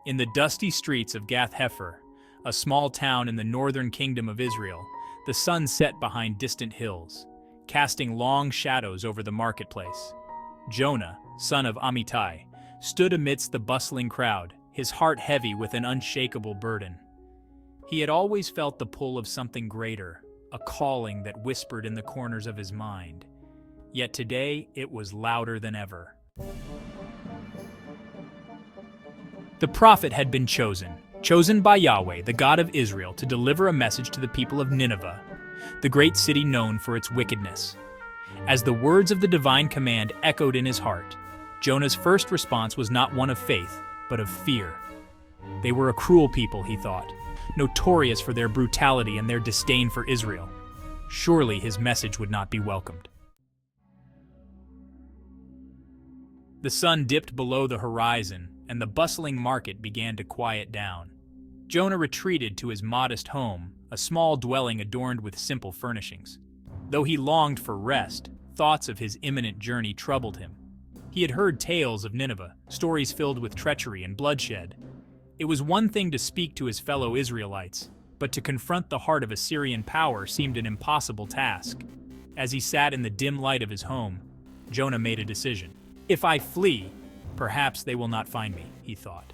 In the dusty streets of Gath-Hepher, a small town in the northern kingdom of Israel, the sun set behind distant hills, casting long shadows over the marketplace. Jonah, son of Amittai, stood amidst the bustling crowd, his heart heavy with an unshakable burden. He had always felt the pull of something greater, a calling that whispered in the corners of his mind. Yet today it was louder than ever. The prophet had been chosen by Yahweh, the God of Israel, to deliver a message to the people of Nineveh, the great city known for its wickedness. As the words of the divine command echoed in his heart, Jonah's first response was not one of faith, but of fear. They were a cruel people, he thought, notorious for their brutality and their disdain for Israel. Surely his message would not be welcomed. The sun dipped below the horizon, and the bustling market began to quiet down. Jonah retreated to his modest home, a small dwelling adorned with simple furnishings. Though he longed for rest, thoughts of his imminent journey troubled him. He had heard tales of Nineveh, stories filled with treachery and bloodshed. It was one thing to speak to his fellow Israelites, but to confront the heart of Assyrian power seemed an impossible task. As he sat in the dim light of his home, Jonah made a decision. If I flee, perhaps they will not find me, he thought.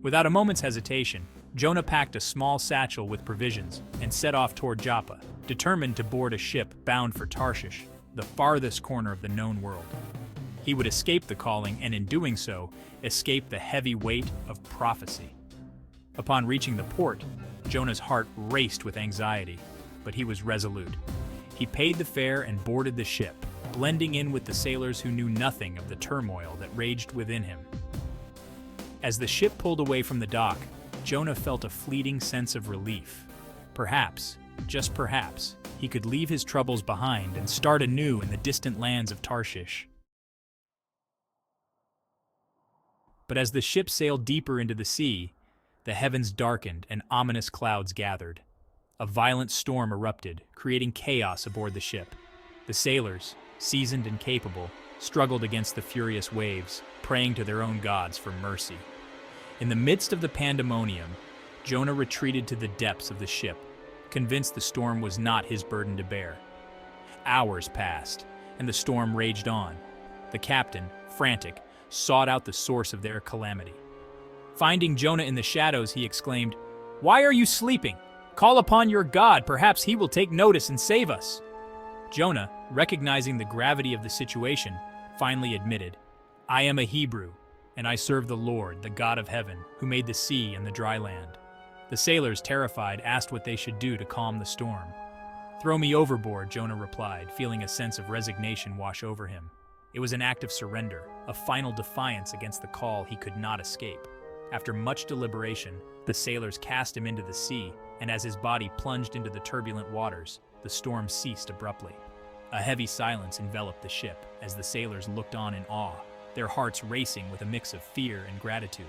Without a moment's hesitation, Jonah packed a small satchel with provisions and set off toward Joppa, determined to board a ship bound for Tarshish, the farthest corner of the known world. He would escape the calling and, in doing so, escape the heavy weight of prophecy. Upon reaching the port, Jonah's heart raced with anxiety, but he was resolute. He paid the fare and boarded the ship, blending in with the sailors who knew nothing of the turmoil that raged within him. As the ship pulled away from the dock, Jonah felt a fleeting sense of relief. Perhaps, just perhaps, he could leave his troubles behind and start anew in the distant lands of Tarshish. But as the ship sailed deeper into the sea, the heavens darkened and ominous clouds gathered. A violent storm erupted, creating chaos aboard the ship. The sailors, seasoned and capable, struggled against the furious waves, praying to their own gods for mercy. In the midst of the pandemonium, Jonah retreated to the depths of the ship, convinced the storm was not his burden to bear. Hours passed, and the storm raged on. The captain, frantic, sought out the source of their calamity. Finding Jonah in the shadows, he exclaimed, "Why are you sleeping? Call upon your God, perhaps he will take notice and save us." Jonah, recognizing the gravity of the situation, finally admitted, "I am a Hebrew, and I serve the Lord, the God of heaven, who made the sea and the dry land." The sailors, terrified, asked what they should do to calm the storm. "Throw me overboard," Jonah replied, feeling a sense of resignation wash over him. It was an act of surrender, a final defiance against the call he could not escape. After much deliberation, the sailors cast him into the sea, and as his body plunged into the turbulent waters, the storm ceased abruptly. A heavy silence enveloped the ship as the sailors looked on in awe, their hearts racing with a mix of fear and gratitude.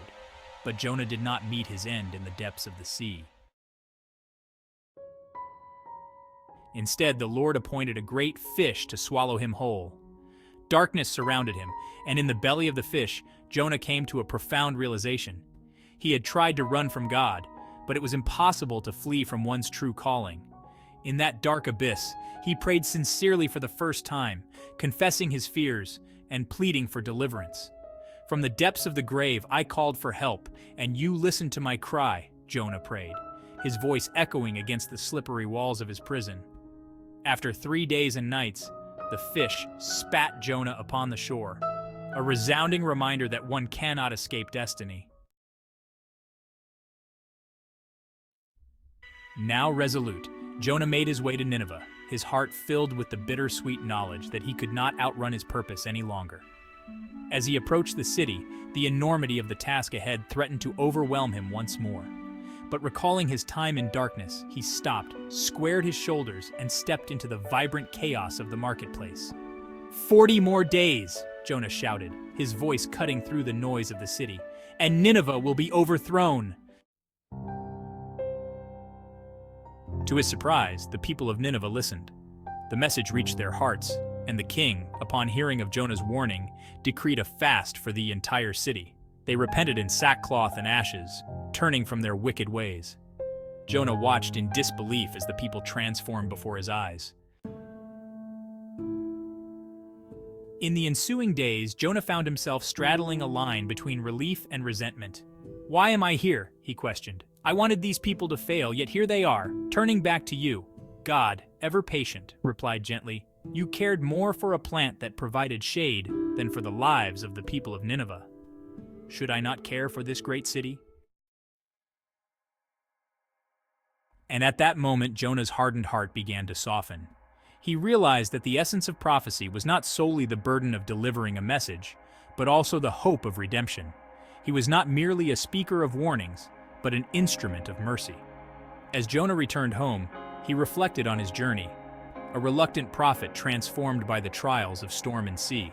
But Jonah did not meet his end in the depths of the sea. Instead, the Lord appointed a great fish to swallow him whole. Darkness surrounded him, and in the belly of the fish, Jonah came to a profound realization. He had tried to run from God, but it was impossible to flee from one's true calling. In that dark abyss, he prayed sincerely for the first time, confessing his fears and pleading for deliverance. "From the depths of the grave I called for help, and you listened to my cry," Jonah prayed, his voice echoing against the slippery walls of his prison. After 3 days and nights, the fish spat Jonah upon the shore, a resounding reminder that one cannot escape destiny. Now resolute, Jonah made his way to Nineveh, his heart filled with the bittersweet knowledge that he could not outrun his purpose any longer. As he approached the city, the enormity of the task ahead threatened to overwhelm him once more. But recalling his time in darkness, he stopped, squared his shoulders, and stepped into the vibrant chaos of the marketplace. 40 more days, Jonah shouted, his voice cutting through the noise of the city, "and Nineveh will be overthrown." To his surprise, the people of Nineveh listened. The message reached their hearts, and the king, upon hearing of Jonah's warning, decreed a fast for the entire city. They repented in sackcloth and ashes, turning from their wicked ways. Jonah watched in disbelief as the people transformed before his eyes. In the ensuing days, Jonah found himself straddling a line between relief and resentment. "Why am I here?" he questioned. "I wanted these people to fail, yet here they are, turning back to you." God, ever patient, replied gently, "You cared more for a plant that provided shade than for the lives of the people of Nineveh. Should I not care for this great city?" And at that moment, Jonah's hardened heart began to soften. He realized that the essence of prophecy was not solely the burden of delivering a message, but also the hope of redemption. He was not merely a speaker of warnings, but an instrument of mercy. As Jonah returned home, he reflected on his journey, a reluctant prophet transformed by the trials of storm and sea.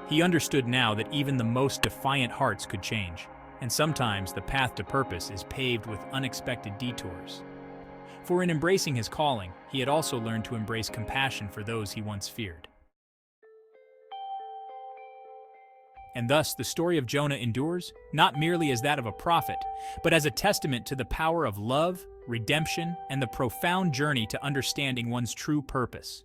He understood now that even the most defiant hearts could change, and sometimes the path to purpose is paved with unexpected detours. For in embracing his calling, he had also learned to embrace compassion for those he once feared. And thus, the story of Jonah endures, not merely as that of a prophet, but as a testament to the power of love, redemption, and the profound journey to understanding one's true purpose.